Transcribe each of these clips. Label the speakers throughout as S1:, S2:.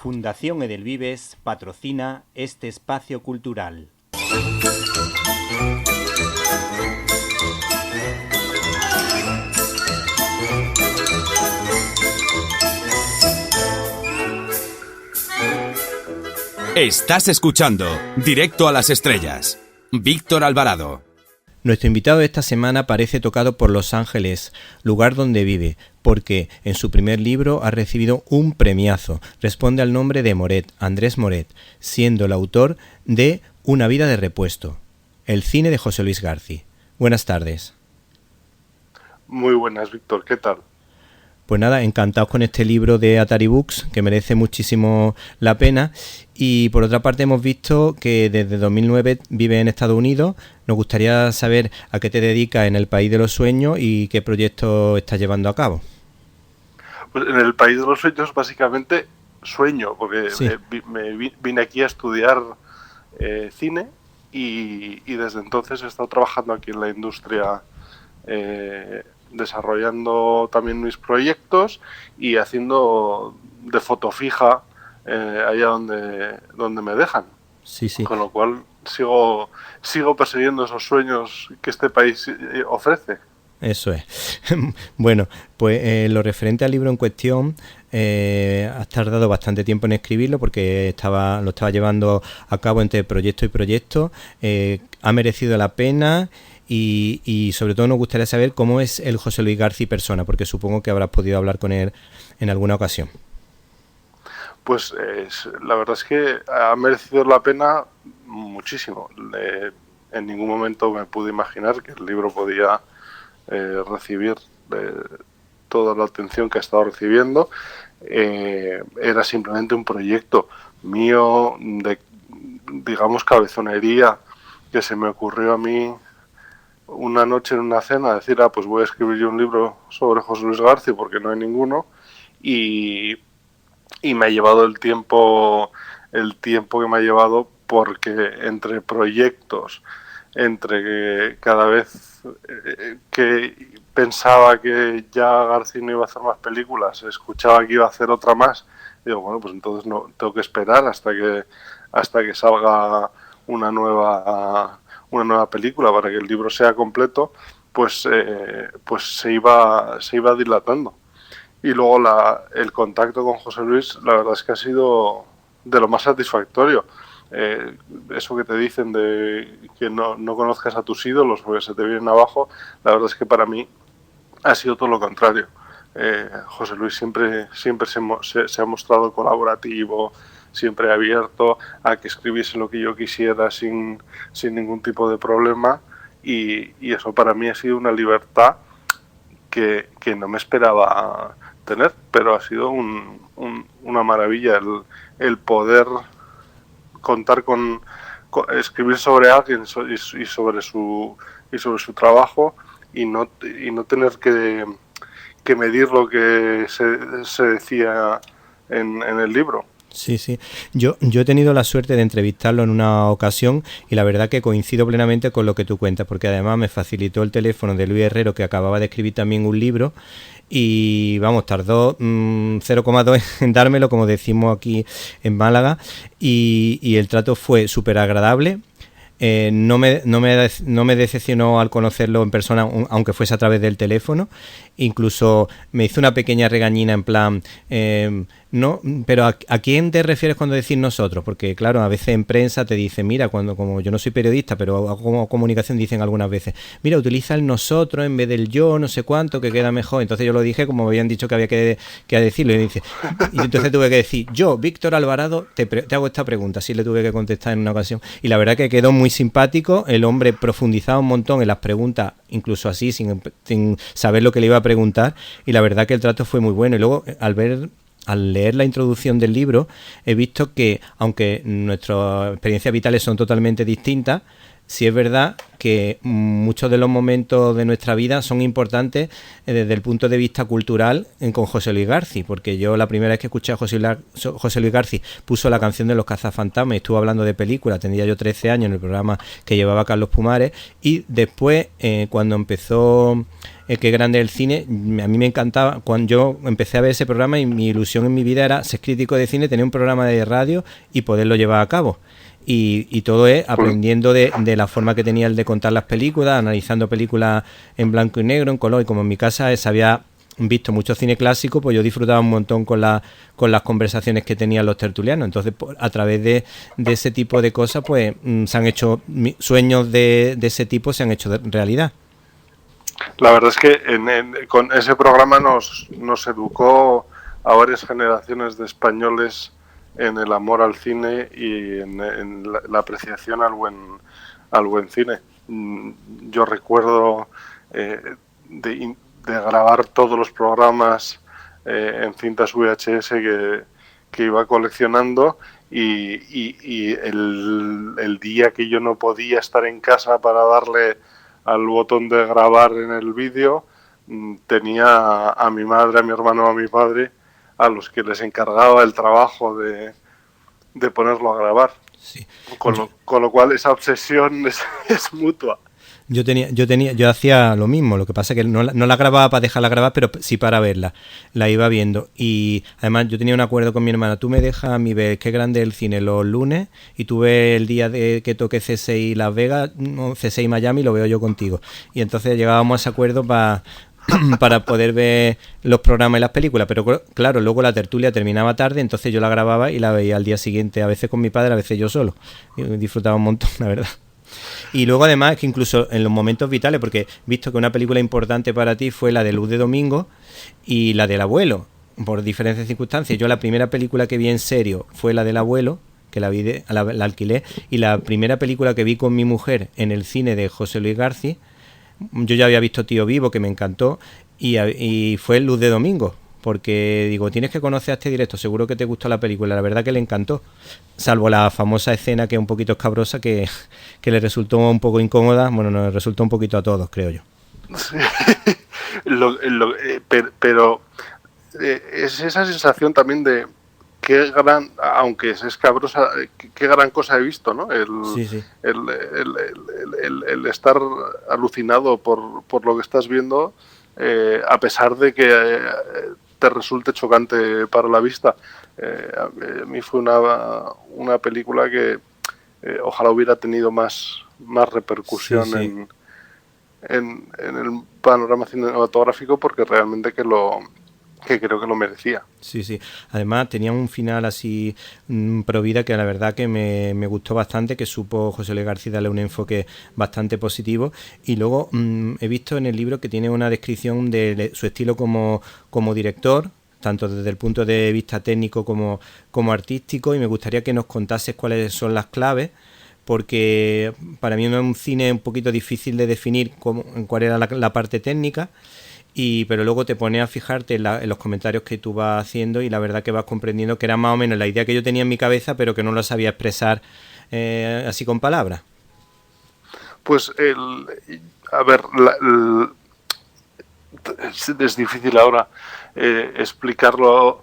S1: Fundación Edelvives patrocina este espacio cultural.
S2: Estás escuchando Directo a las Estrellas. Víctor Alvarado.
S3: Nuestro invitado de esta semana parece tocado por Los Ángeles, lugar donde vive, porque en su primer libro ha recibido un premiazo. Responde al nombre de Moret, Andrés Moret, siendo el autor de Una vida de repuesto, el cine de José Luis García. Buenas tardes.
S4: Muy buenas, Víctor. ¿Qué tal?
S3: Pues nada, encantados con este libro de Atari Books, que merece muchísimo la pena. Y por otra parte hemos visto que desde 2009 vive en Estados Unidos. Nos gustaría saber a qué te dedicas en el País de los Sueños y qué proyecto estás llevando a cabo.
S4: Pues en el País de los Sueños básicamente sueño, porque
S3: sí.
S4: Vine aquí a estudiar cine y desde entonces he estado trabajando aquí en la industria, desarrollando también mis proyectos y haciendo de foto fija allá donde me dejan.
S3: Sí, sí.
S4: Con lo cual sigo persiguiendo esos sueños que este país ofrece.
S3: Eso es. Bueno, pues lo referente al libro en cuestión, has tardado bastante tiempo en escribirlo porque lo estaba llevando a cabo entre proyecto y proyecto. Ha merecido la pena y sobre todo nos gustaría saber cómo es el José Luis García persona, porque supongo que habrás podido hablar con él en alguna ocasión.
S4: Pues la verdad es que ha merecido la pena muchísimo. En ningún momento me pude imaginar que el libro podía recibir toda la atención que ha estado recibiendo. Era simplemente un proyecto mío de, digamos, cabezonería que se me ocurrió a mí una noche en una cena, decir, pues voy a escribir yo un libro sobre José Luis García porque no hay ninguno, y me ha llevado el tiempo que me ha llevado, porque entre proyectos, entre que cada vez que pensaba que ya García no iba a hacer más películas, escuchaba que iba a hacer otra más, digo, bueno, pues entonces no tengo que esperar hasta que salga una nueva película para que el libro sea completo, pues se iba dilatando. Y luego el contacto con José Luis, la verdad es que ha sido de lo más satisfactorio. Eso que te dicen de que no conozcas a tus ídolos porque se te vienen abajo, la verdad es que para mí ha sido todo lo contrario. José Luis siempre se ha mostrado colaborativo, siempre abierto a que escribiese lo que yo quisiera sin ningún tipo de problema, y eso para mí ha sido una libertad que no me esperaba tener, pero ha sido una maravilla el poder contar con escribir sobre alguien y sobre su trabajo y no tener que medir lo que se decía en el libro.
S3: Sí, sí. Yo he tenido la suerte de entrevistarlo en una ocasión y la verdad que coincido plenamente con lo que tú cuentas, porque además me facilitó el teléfono de Luis Herrero, que acababa de escribir también un libro, y vamos, tardó 0,2 en dármelo, como decimos aquí en Málaga, y el trato fue súper agradable. No me decepcionó al conocerlo en persona, aunque fuese a través del teléfono. Incluso me hizo una pequeña regañina en plan, no, pero ¿a quién te refieres cuando decís nosotros? Porque claro, a veces en prensa te dicen, mira, como yo no soy periodista, pero como comunicación dicen algunas veces, mira, utiliza el nosotros en vez del yo, no sé cuánto, que queda mejor. Entonces yo lo dije como me habían dicho que había que decirlo, y entonces tuve que decir, yo, Víctor Alvarado, te hago esta pregunta. Así le tuve que contestar en una ocasión, y la verdad que quedó muy simpático. El hombre profundizaba un montón en las preguntas, incluso así, sin saber lo que le iba a preguntar, y la verdad que el trato fue muy bueno. Y luego al leer la introducción del libro he visto que, aunque nuestras experiencias vitales son totalmente distintas, sí es verdad que muchos de los momentos de nuestra vida son importantes desde el punto de vista cultural con José Luis García, porque yo la primera vez que escuché a José Luis García puso la canción de Los Cazafantasmas y estuvo hablando de películas, tendría yo 13 años en el programa que llevaba Carlos Pumares, y después cuando empezó Qué grande el cine, a mí me encantaba, cuando yo empecé a ver ese programa y mi ilusión en mi vida era ser crítico de cine, tener un programa de radio y poderlo llevar a cabo. Y todo es aprendiendo de la forma que tenía el de contar las películas, analizando películas en blanco y negro, en color, y como en mi casa se había visto mucho cine clásico, pues yo disfrutaba un montón con las conversaciones que tenían los tertulianos. Entonces, a través de ese tipo de cosas, pues se han hecho sueños de ese tipo, se han hecho realidad.
S4: La verdad es que con ese programa nos educó a varias generaciones de españoles en el amor al cine y en la apreciación al buen cine. Yo recuerdo de grabar todos los programas en cintas VHS que iba coleccionando y el día que yo no podía estar en casa para darle al botón de grabar en el vídeo, tenía a mi madre, a mi hermano, a mi padre, a los que les encargaba el trabajo de ponerlo a grabar.
S3: Sí.
S4: Con lo cual esa obsesión es mutua.
S3: Yo hacía lo mismo, lo que pasa es que no la grababa para dejarla grabar, pero sí para verla, la iba viendo. Y además yo tenía un acuerdo con mi hermana, tú me dejas a mí ver Qué grande el cine los lunes y tú ves el día de que toque C6 Las Vegas, C6 Miami, lo veo yo contigo. Y entonces llegábamos a ese acuerdo para poder ver los programas y las películas, pero claro, luego la tertulia terminaba tarde, entonces yo la grababa y la veía al día siguiente, a veces con mi padre, a veces yo solo. Y disfrutaba un montón, la verdad. Y luego además que incluso en los momentos vitales, porque visto que una película importante para ti fue la de Luz de Domingo y la del abuelo, por diferentes circunstancias. Yo la primera película que vi en serio fue la del abuelo, que la vi la alquilé, y la primera película que vi con mi mujer en el cine de José Luis García, yo ya había visto Tío Vivo, que me encantó, y fue Luz de Domingo, porque digo, tienes que conocer a este director, seguro que te gustó la película, la verdad que le encantó, salvo la famosa escena que es un poquito escabrosa, que le resultó un poco incómoda, bueno, nos resultó un poquito a todos, creo yo.
S4: Sí. Pero es esa sensación también de qué gran, aunque es escabrosa, qué gran cosa he visto, ¿no?
S3: Sí.
S4: El estar alucinado por lo que estás viendo, a pesar de que te resulte chocante para la vista. A mí fue una película que ojalá hubiera tenido más repercusión
S3: sí.
S4: en el panorama cinematográfico, porque realmente que creo que lo merecía.
S3: Sí. Además tenía un final así pro vida que la verdad que me gustó bastante, que supo José Luis García darle un enfoque bastante positivo. Y luego he visto en el libro que tiene una descripción de su estilo como director, tanto desde el punto de vista técnico como artístico, y me gustaría que nos contases cuáles son las claves, porque para mí es un cine un poquito difícil de definir cuál era la parte técnica, pero luego te pones a fijarte en los comentarios que tú vas haciendo y la verdad que vas comprendiendo que era más o menos la idea que yo tenía en mi cabeza, pero que no la sabía expresar así con palabras.
S4: Pues a ver, es difícil ahora explicarlo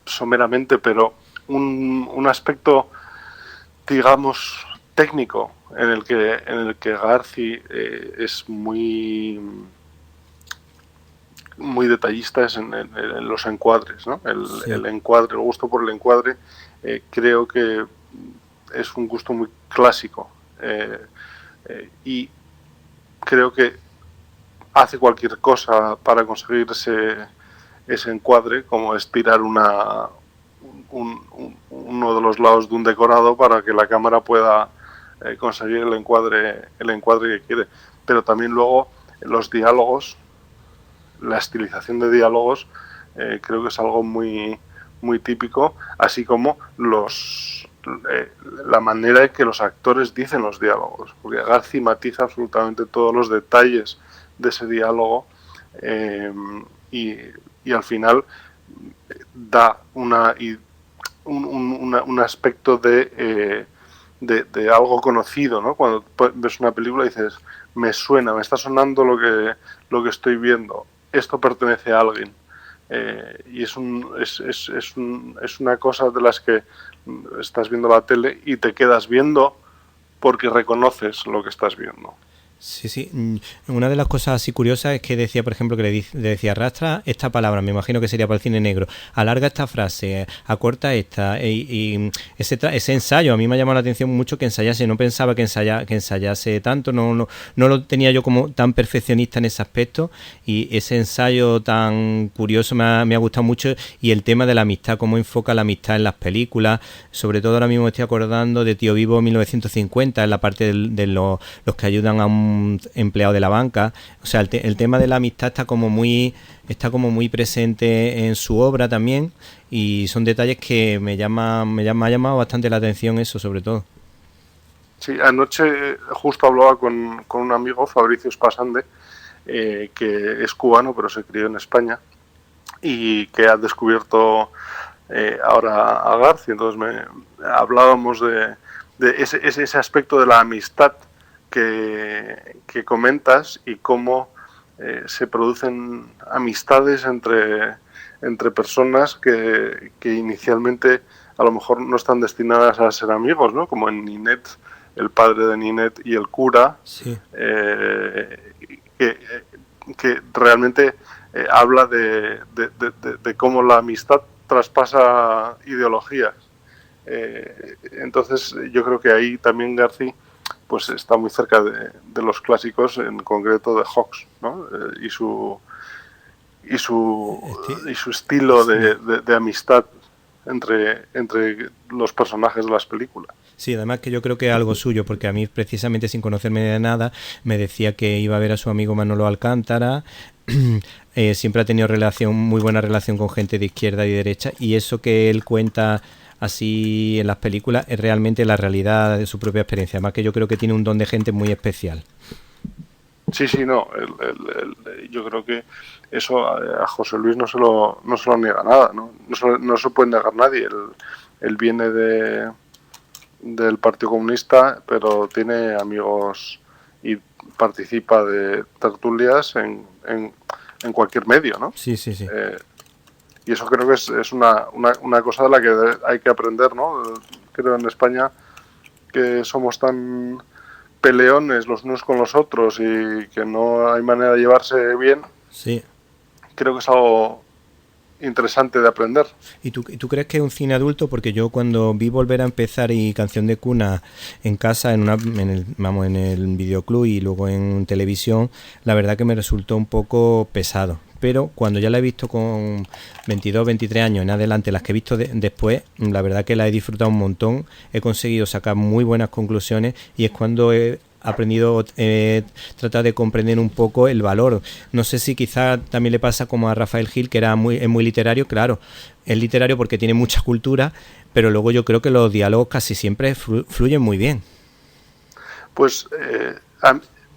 S4: someramente, pero un aspecto, digamos, técnico en el que García es muy detallista es en los encuadres, ¿no? El encuadre, el gusto por el encuadre, creo que es un gusto muy clásico, y creo que hace cualquier cosa para conseguir ese encuadre, como estirar uno de los lados de un decorado para que la cámara pueda conseguir el encuadre que quiere. Pero también luego los diálogos, la estilización de diálogos, creo que es algo muy, muy típico, así como la manera en que los actores dicen los diálogos, porque García matiza absolutamente todos los detalles de ese diálogo, y al final da un aspecto de de algo conocido, ¿no? Cuando ves una película y dices, me suena, me está sonando lo que estoy viendo, esto pertenece a alguien. Y es una cosa de las que estás viendo la tele y te quedas viendo porque reconoces lo que estás viendo.
S3: Sí, sí. Una de las cosas así curiosas es que decía, por ejemplo, que le decía, arrastra esta palabra, me imagino que sería para el cine negro, alarga esta frase, acorta esta, y ese ensayo, a mí me ha llamado la atención mucho que ensayase, no pensaba que ensayase tanto, no lo tenía yo como tan perfeccionista en ese aspecto, y ese ensayo tan curioso me ha gustado mucho, y el tema de la amistad, cómo enfoca la amistad en las películas, sobre todo ahora mismo me estoy acordando de Tío Vivo 1950, en la parte de los que ayudan a un empleado de la banca. O sea, el tema de la amistad está como muy presente en su obra también, y son detalles que me ha llamado bastante la atención, eso sobre todo.
S4: Sí, anoche justo hablaba con un amigo, Fabricio Spasande, que es cubano pero se crió en España y que ha descubierto ahora a García. Entonces hablábamos de ese aspecto de la amistad que comentas, y cómo se producen amistades entre personas que inicialmente a lo mejor no están destinadas a ser amigos, ¿no? Como en Ninette, el padre de Ninette y el cura,
S3: sí.
S4: Que realmente habla de cómo la amistad traspasa ideologías. Entonces yo creo que ahí también García pues está muy cerca de los clásicos, en concreto de Hawks, ¿no? Y su estilo de amistad entre los personajes de las películas.
S3: Sí, además que yo creo que es algo suyo, porque a mí precisamente sin conocerme de nada me decía que iba a ver a su amigo Manolo Alcántara, siempre ha tenido muy buena relación con gente de izquierda y derecha, y eso que él cuenta así en las películas es realmente la realidad de su propia experiencia, además que yo creo que tiene un don de gente muy especial. Sí,
S4: no, yo creo que eso a José Luis no se lo niega nada, ¿no? No se puede negar nadie. Él viene del Partido Comunista, pero tiene amigos y participa de tertulias en cualquier medio, ¿no?
S3: Sí.
S4: Y eso creo que es una cosa de la que hay que aprender, ¿no? Creo en España que somos tan peleones los unos con los otros y que no hay manera de llevarse bien.
S3: Sí.
S4: Creo que es algo interesante de aprender.
S3: ¿Y tú crees que es un cine adulto? Porque yo cuando vi Volver a empezar y Canción de cuna en casa, en el videoclub y luego en televisión, la verdad que me resultó un poco pesado. Pero cuando ya la he visto con 22, 23 años en adelante, las que he visto después, la verdad que la he disfrutado un montón, he conseguido sacar muy buenas conclusiones, y es cuando he aprendido, tratar de comprender un poco el valor. No sé si quizá también le pasa como a Rafael Gil, que es muy literario. Claro, es literario porque tiene mucha cultura, pero luego yo creo que los diálogos casi siempre fluyen muy bien.
S4: Pues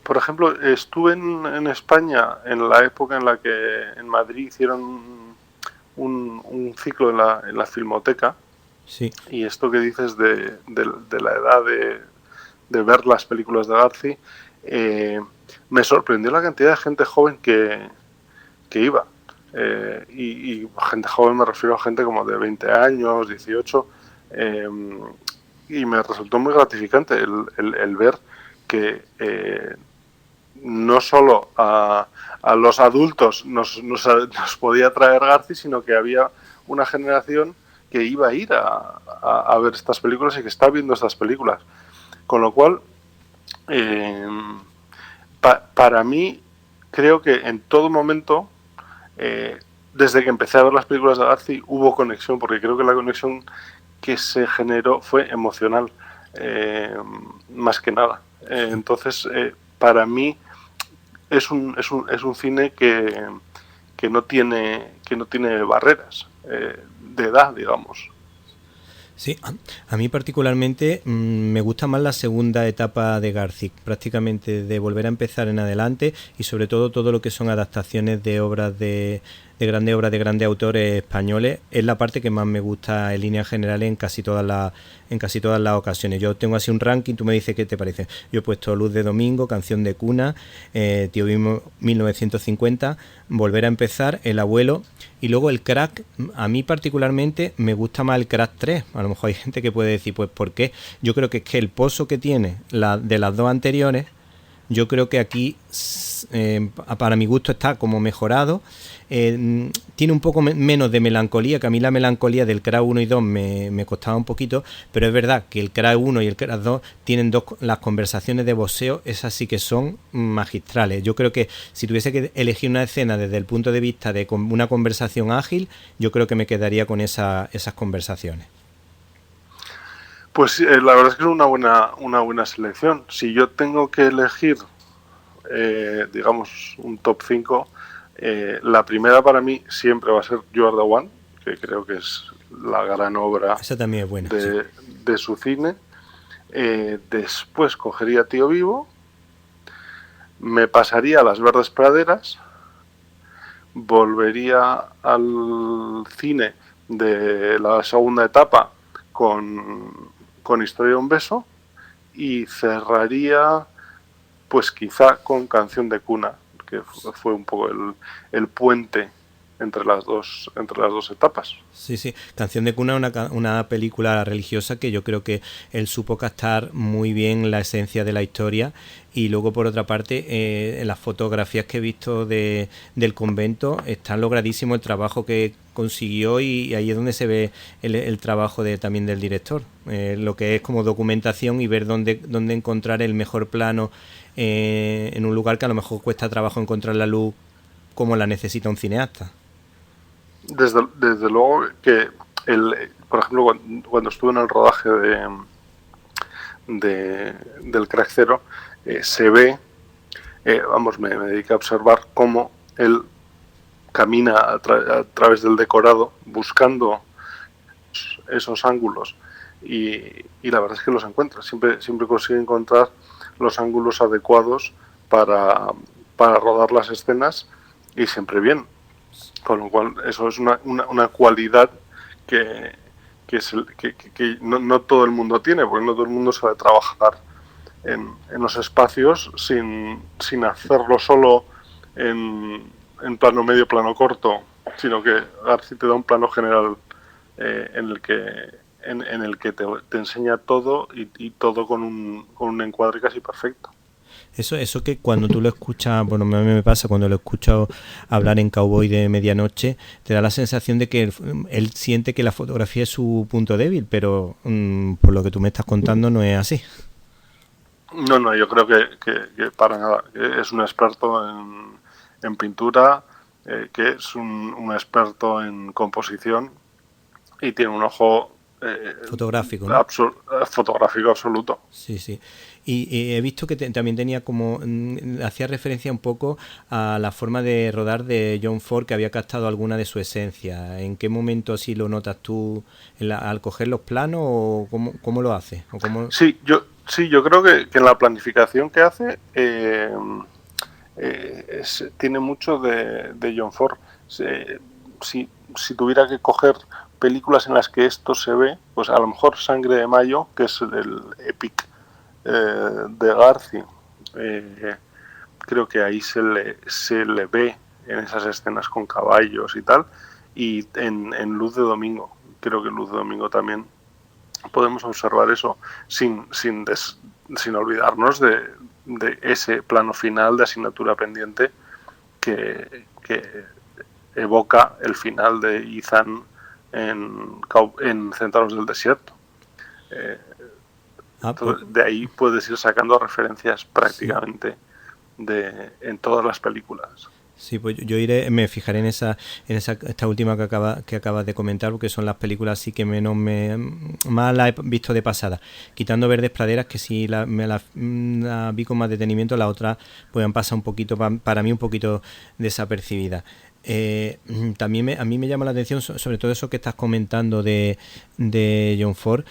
S4: por ejemplo, estuve en España en la época en la que en Madrid hicieron un ciclo en la Filmoteca.
S3: Sí.
S4: Y esto que dices de la edad de ver las películas de García, me sorprendió la cantidad de gente joven que iba. Y gente joven me refiero a gente como de 20 años, 18, y me resultó muy gratificante el ver que no solo a los adultos nos podía traer García, sino que había una generación que iba a ir a ver estas películas y que está viendo estas películas. Con lo cual, para mí, creo que en todo momento, desde que empecé a ver las películas de García, hubo conexión, porque creo que la conexión que se generó fue emocional, más que nada. Entonces, para mí, es un cine que no tiene barreras de edad, digamos.
S3: Sí, a mí particularmente me gusta más la segunda etapa de García, prácticamente de Volver a empezar en adelante, y sobre todo lo que son adaptaciones de obras de grandes obras de grandes autores españoles, es la parte que más me gusta en líneas generales en casi todas las ocasiones. Yo tengo así un ranking, tú me dices qué te parece. Yo he puesto Luz de Domingo, Canción de Cuna, Tío Bimbo 1950, Volver a empezar, El abuelo, y luego el Crack. A mí particularmente me gusta más el Crack 3. A lo mejor hay gente que puede decir, pues ¿por qué? Yo creo que es que el pozo que tiene de las dos anteriores, yo creo que aquí para mi gusto está como mejorado. Tiene un poco menos de melancolía, que a mí la melancolía del Crack 1 y 2 me costaba un poquito, pero es verdad que el Crack 1 y el Crack 2 tienen las conversaciones de boxeo, esas sí que son magistrales. Yo creo que si tuviese que elegir una escena desde el punto de vista de una conversación ágil, yo creo que me quedaría con esas conversaciones.
S4: Pues la verdad es que es una buena selección. Si yo tengo que elegir, digamos, un top 5, la primera para mí siempre va a ser You Are the One, que creo que es la gran obra.
S3: Esa también es buena,
S4: de su cine. Después cogería Tío Vivo, me pasaría a Las Verdes Praderas, volvería al cine de la segunda etapa con Historia de un beso, y cerraría pues quizá con Canción de Cuna, que fue un poco el puente entre las dos etapas.
S3: Sí. Canción de Cuna, una película religiosa que yo creo que él supo captar muy bien la esencia de la historia. Y luego, por otra parte, en las fotografías que he visto del convento, está logradísimo el trabajo que consiguió, y ahí es donde se ve el trabajo también del director, lo que es como documentación, y ver dónde encontrar el mejor plano en un lugar que a lo mejor cuesta trabajo encontrar la luz como la necesita un cineasta.
S4: Desde luego que, por ejemplo, cuando estuve en el rodaje del Crack 0, se ve, me dediqué a observar cómo él camina a través del decorado buscando esos ángulos, y la verdad es que los encuentra. Siempre consigue encontrar los ángulos adecuados para rodar las escenas, y siempre bien. Con lo cual, eso es una cualidad que no todo el mundo tiene, porque no todo el mundo sabe trabajar en los espacios sin hacerlo solo en plano medio, plano corto, sino que García te da un plano general en el que te enseña todo, y todo con un encuadre casi perfecto.
S3: Eso que cuando tú lo escuchas, bueno, a mí me pasa cuando lo he escuchado hablar en Cowboy de Medianoche, te da la sensación de que él siente que la fotografía es su punto débil, pero por lo que tú me estás contando no es así.
S4: No, yo creo que para nada. Es un experto en pintura, que es un experto en composición, y tiene un ojo
S3: fotográfico, ¿no?
S4: Fotográfico absoluto.
S3: Sí. Y he visto que también tenía como hacía referencia un poco a la forma de rodar de John Ford, que había captado alguna de su esencia. ¿En qué momento así lo notas tú al coger los planos, o cómo lo hace? ¿O cómo...
S4: Sí, yo creo que en la planificación que hace tiene mucho de John Ford. Si tuviera que coger películas en las que esto se ve, pues a lo mejor Sangre de Mayo, que es el epic de Garci, creo que ahí se le ve en esas escenas con caballos y tal, y en Luz de Domingo, creo que en Luz de Domingo también podemos observar eso, sin olvidarnos de ese plano final de Asignatura Pendiente que evoca el final de Ethan en Centauros del Desierto. De ahí puedes ir sacando referencias prácticamente en todas las películas.
S3: Sí, pues yo me fijaré en esta última que acabas de comentar, porque son las películas así que más las he visto de pasada. Quitando Verdes Praderas, que sí la vi con más detenimiento, las otras pues han pasado un poquito, para mí un poquito desapercibidas. También a mí me llama la atención, sobre todo eso que estás comentando de John Ford,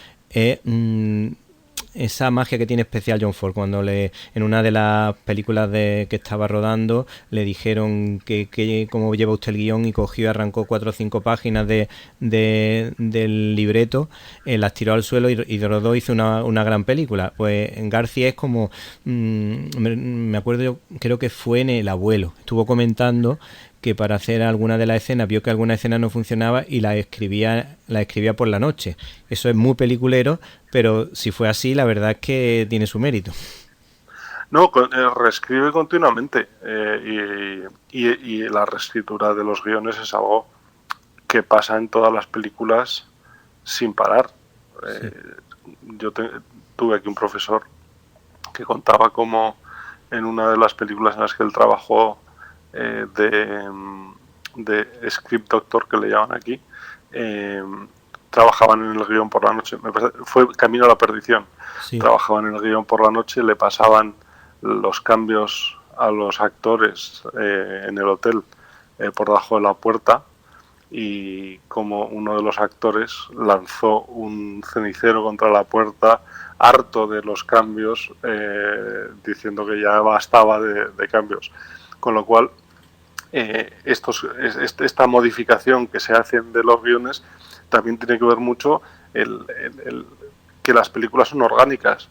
S3: esa magia que tiene especial John Ford, cuando en una de las películas que estaba rodando le dijeron que cómo lleva usted el guión, y cogió y arrancó 4 o 5 páginas del libreto, las tiró al suelo y rodó, hizo una gran película. Pues García es como, me acuerdo, yo creo que fue en El Abuelo, estuvo comentando que para hacer alguna de las escenas vio que alguna escena no funcionaba y la escribía por la noche. Eso es muy peliculero, pero si fue así, la verdad es que tiene su mérito.
S4: No, reescribe continuamente, y la reescritura de los guiones es algo que pasa en todas las películas sin parar. Sí. Yo tuve aquí un profesor que contaba cómo en una de las películas en las que él trabajó, de script doctor, que le llaman aquí, trabajaban en el guión por la noche. Fue Camino a la Perdición. Sí. Trabajaban en el guión por la noche, le pasaban los cambios a los actores en el hotel por debajo de la puerta, y como uno de los actores lanzó un cenicero contra la puerta, harto de los cambios, diciendo que ya bastaba de cambios. Con lo cual, esta modificación que se hacen de los guiones también tiene que ver mucho que las películas son orgánicas,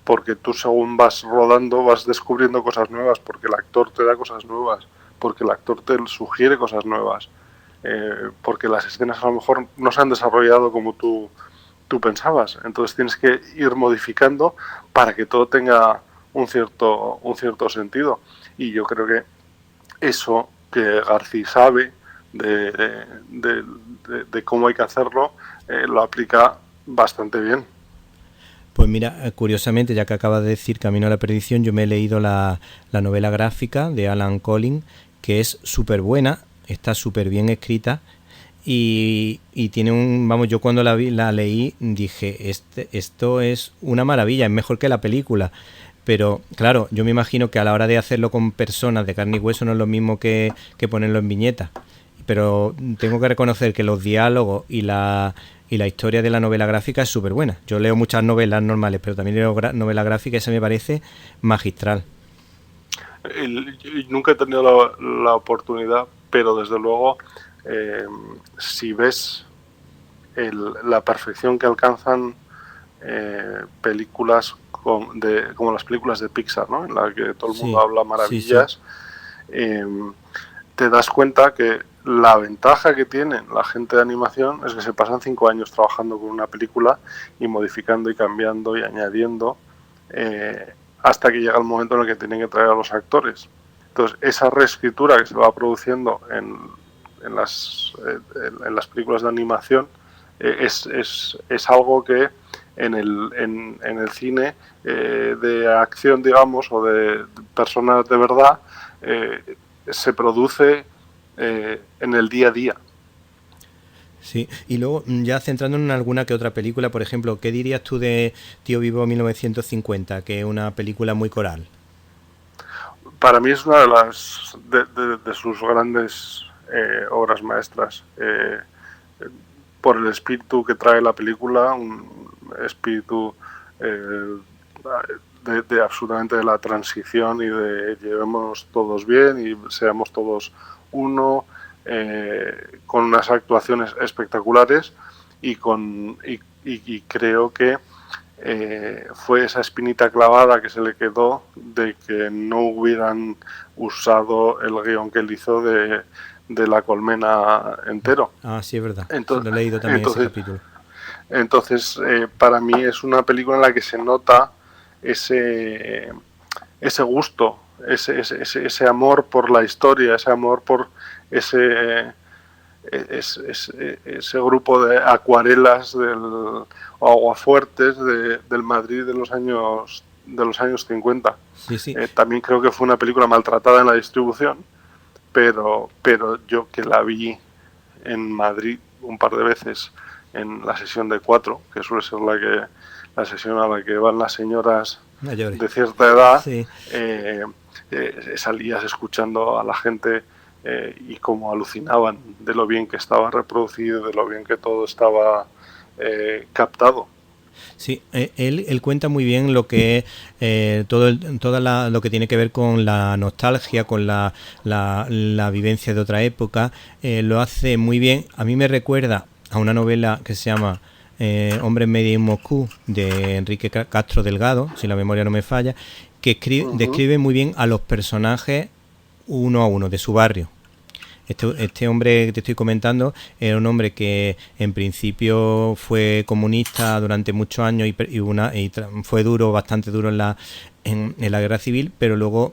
S4: porque tú, según vas rodando, vas descubriendo cosas nuevas, porque el actor te da cosas nuevas, porque el actor te sugiere cosas nuevas, porque las escenas a lo mejor no se han desarrollado como tú pensabas. Entonces tienes que ir modificando para que todo tenga un cierto sentido. Y yo creo que eso que García sabe de cómo hay que hacerlo, lo aplica bastante bien.
S3: Pues mira, curiosamente, ya que acabas de decir Camino a la Perdición, yo me he leído la novela gráfica de Alan Collins, que es súper buena, está súper bien escrita, y tiene yo cuando la leí dije, esto es una maravilla, es mejor que la película. Pero claro, yo me imagino que a la hora de hacerlo con personas de carne y hueso no es lo mismo que ponerlo en viñetas. Pero tengo que reconocer que los diálogos y la historia de la novela gráfica es súper buena. Yo leo muchas novelas normales, pero también leo novela gráfica, y esa me parece magistral.
S4: Nunca he tenido la oportunidad, pero desde luego, si ves la perfección que alcanzan películas como las películas de Pixar, ¿no?, en la que todo el mundo habla maravillas, te das cuenta que la ventaja que tienen la gente de animación es que se pasan 5 años trabajando con una película y modificando y cambiando y añadiendo, hasta que llega el momento en el que tienen que traer a los actores. Entonces, esa reescritura que se va produciendo en las películas de animación es algo que en el cine de acción, digamos, o de personas de verdad, se produce en el día a día.
S3: Sí, y luego, ya centrándonos en alguna que otra película, por ejemplo, ¿qué dirías tú de Tío Vivo 1950, que es una película muy coral?
S4: Para mí es una de sus grandes obras maestras, por el espíritu que trae la película, un espíritu de absolutamente de la transición y de llevémonos todos bien y seamos todos uno, con unas actuaciones espectaculares, y creo que fue esa espinita clavada que se le quedó de que no hubieran usado el guión que él hizo de La colmena entero.
S3: Ah, sí, es verdad. Lo he leído también ese capítulo.
S4: Entonces, para mí es una película en la que se nota ese gusto, ese amor por la historia, ese amor por ese grupo de acuarelas o aguafuertes del Madrid de los años 50.
S3: Sí, sí.
S4: También creo que fue una película maltratada en la distribución, pero yo, que la vi en Madrid un par de veces en la sesión de 4, que suele ser la sesión a la que van las señoras mayores de cierta edad, sí. Salías escuchando a la gente y cómo alucinaban de lo bien que estaba reproducido, de lo bien que todo estaba captado.
S3: Sí, él cuenta muy bien lo que es lo que tiene que ver con la nostalgia, con la vivencia de otra época. Lo hace muy bien. A mí me recuerda a una novela que se llama Hombre en Medio en Moscú, de Enrique Castro Delgado, si la memoria no me falla, que describe muy bien a los personajes uno a uno de su barrio. Este hombre que te estoy comentando era un hombre que en principio fue comunista durante muchos años y fue bastante duro en la guerra civil, pero luego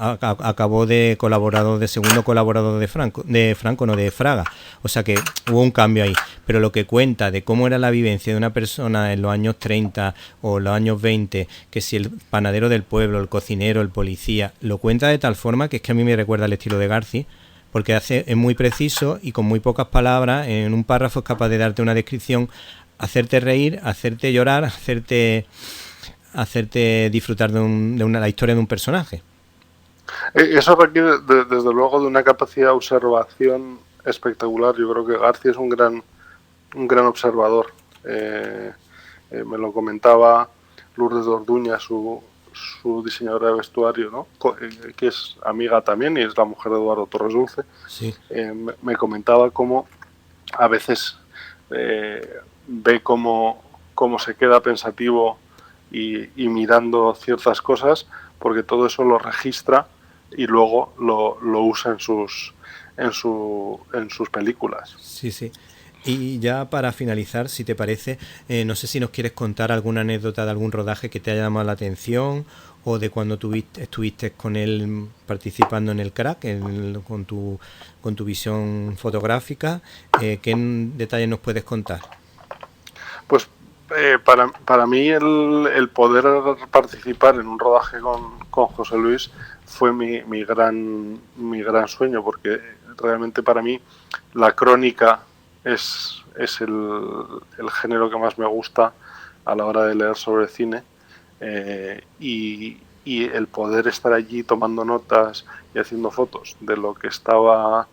S3: acabó de segundo colaborador de Fraga. O sea que hubo un cambio ahí. Pero lo que cuenta de cómo era la vivencia de una persona en los años 30 o los años 20, que si el panadero del pueblo, el cocinero, el policía, lo cuenta de tal forma que es que a mí me recuerda al estilo de Garci, porque es muy preciso y con muy pocas palabras, en un párrafo es capaz de darte una descripción, hacerte reír, hacerte llorar, hacerte disfrutar de la historia de un personaje.
S4: Eso requiere, desde luego, de una capacidad de observación espectacular. Yo creo que García es un gran observador. Me lo comentaba Lourdes de Orduña, su diseñadora de vestuario, ¿no? Que es amiga también y es la mujer de Eduardo Torres Dulce.
S3: Sí.
S4: Me comentaba cómo a veces ve cómo se queda pensativo y mirando ciertas cosas, porque todo eso lo registra y luego lo usa en sus películas.
S3: Sí, sí. Y ya para finalizar, si te parece, no sé si nos quieres contar alguna anécdota de algún rodaje que te haya llamado la atención, o de cuando estuviste con él participando en el Crack, con tu visión fotográfica. ¿Qué detalles nos puedes contar?
S4: Pues para mí el poder participar en un rodaje con José Luis fue mi gran sueño, porque realmente para mí la crónica es el género que más me gusta a la hora de leer sobre cine, y el poder estar allí tomando notas y haciendo fotos de lo que estaba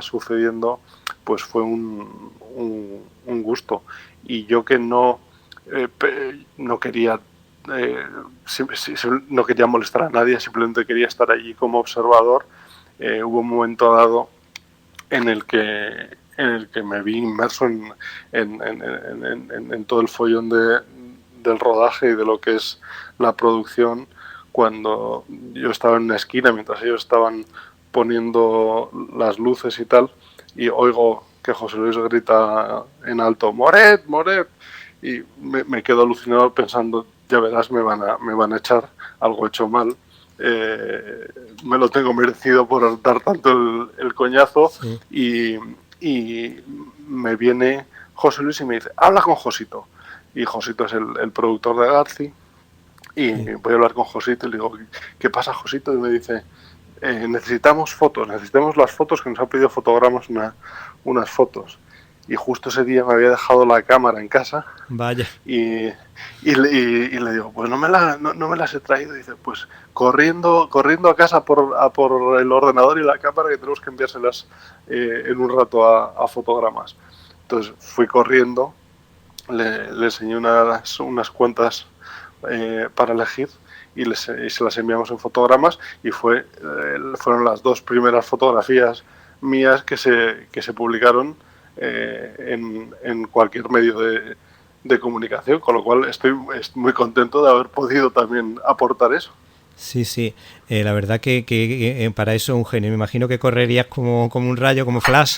S4: sucediendo, pues fue un gusto. Y yo que no quería no quería molestar a nadie, simplemente quería estar allí como observador, hubo un momento dado en el que me vi inmerso en todo el follón del rodaje y de lo que es la producción, cuando yo estaba en una esquina mientras ellos estaban poniendo las luces y tal, y oigo que José Luis grita en alto: "Moret, Moret", y me quedo alucinado pensando: ya verás, me van a echar, algo hecho mal. Me lo tengo merecido por dar tanto el coñazo. Sí. Y me viene José Luis y me dice: habla con Josito. Y Josito es el productor de Garci, y sí, voy a hablar con Josito y le digo: ¿qué pasa, Josito? Y me dice: necesitamos las fotos, que nos ha pedido fotogramas, unas fotos. Y justo ese día me había dejado la cámara en casa.
S3: Vaya.
S4: Y le digo: pues no me las he traído. Y dice: pues corriendo a casa a por el ordenador y la cámara, que tenemos que enviárselas en un rato a fotogramas. Entonces fui corriendo, le enseñé unas cuantas para elegir, y se las enviamos en fotogramas, y fueron las 2 primeras fotografías mías que se publicaron en cualquier medio de comunicación, con lo cual estoy muy contento de haber podido también aportar eso.
S3: Sí, sí, la verdad que para eso un genio. Me imagino que correrías como un rayo, como Flash.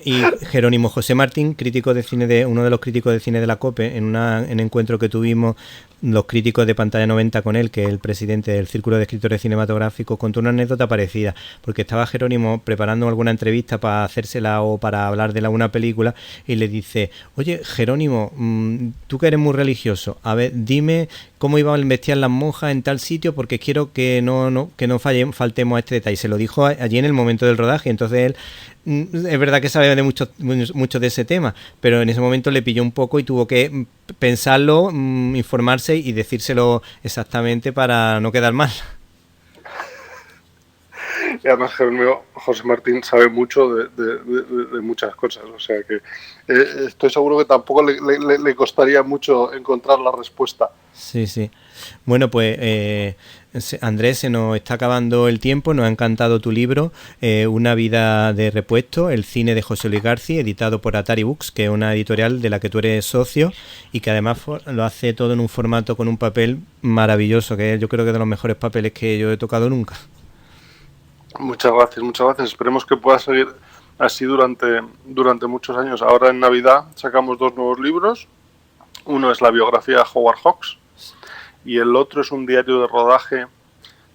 S3: Y Jerónimo José Martín, crítico de cine, uno de los críticos de cine de la COPE, en un encuentro que tuvimos los críticos de Pantalla 90 con él, que es el presidente del Círculo de Escritores Cinematográficos, contó una anécdota parecida, porque estaba Jerónimo preparando alguna entrevista para hacérsela o para hablar de una película, y le dice: oye, Jerónimo, tú que eres muy religioso, a ver, dime cómo iban a vestir las monjas en tal sitio, porque quiero que no faltemos a este detalle. Se lo dijo allí en el momento del rodaje. Entonces él, es verdad que sabe de mucho de ese tema, pero en ese momento le pilló un poco y tuvo que pensarlo, informarse y decírselo exactamente para no quedar mal.
S4: Y además José Martín sabe mucho de muchas cosas, o sea que estoy seguro que tampoco le costaría mucho encontrar la respuesta.
S3: Sí, sí. Bueno, pues Andrés, se nos está acabando el tiempo, nos ha encantado tu libro, Una vida de repuesto, el cine de José Luis García, editado por Atari Books, que es una editorial de la que tú eres socio y que además lo hace todo en un formato con un papel maravilloso, que yo creo que es de los mejores papeles que yo he tocado nunca.
S4: Muchas gracias. Esperemos que pueda seguir así durante muchos años. Ahora en Navidad sacamos 2 nuevos libros. Uno es la biografía de Howard Hawks y el otro es un diario de rodaje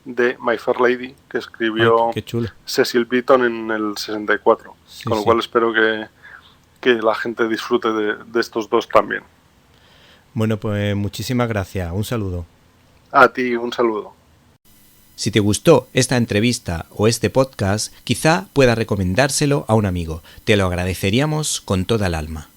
S4: de My Fair Lady que escribió Cecil Beaton en el 64. Sí, con lo cual espero que la gente disfrute de estos 2 también.
S3: Bueno, pues muchísimas gracias. Un saludo.
S4: A ti, un saludo.
S1: Si te gustó esta entrevista o este podcast, quizá puedas recomendárselo a un amigo. Te lo agradeceríamos con toda el alma.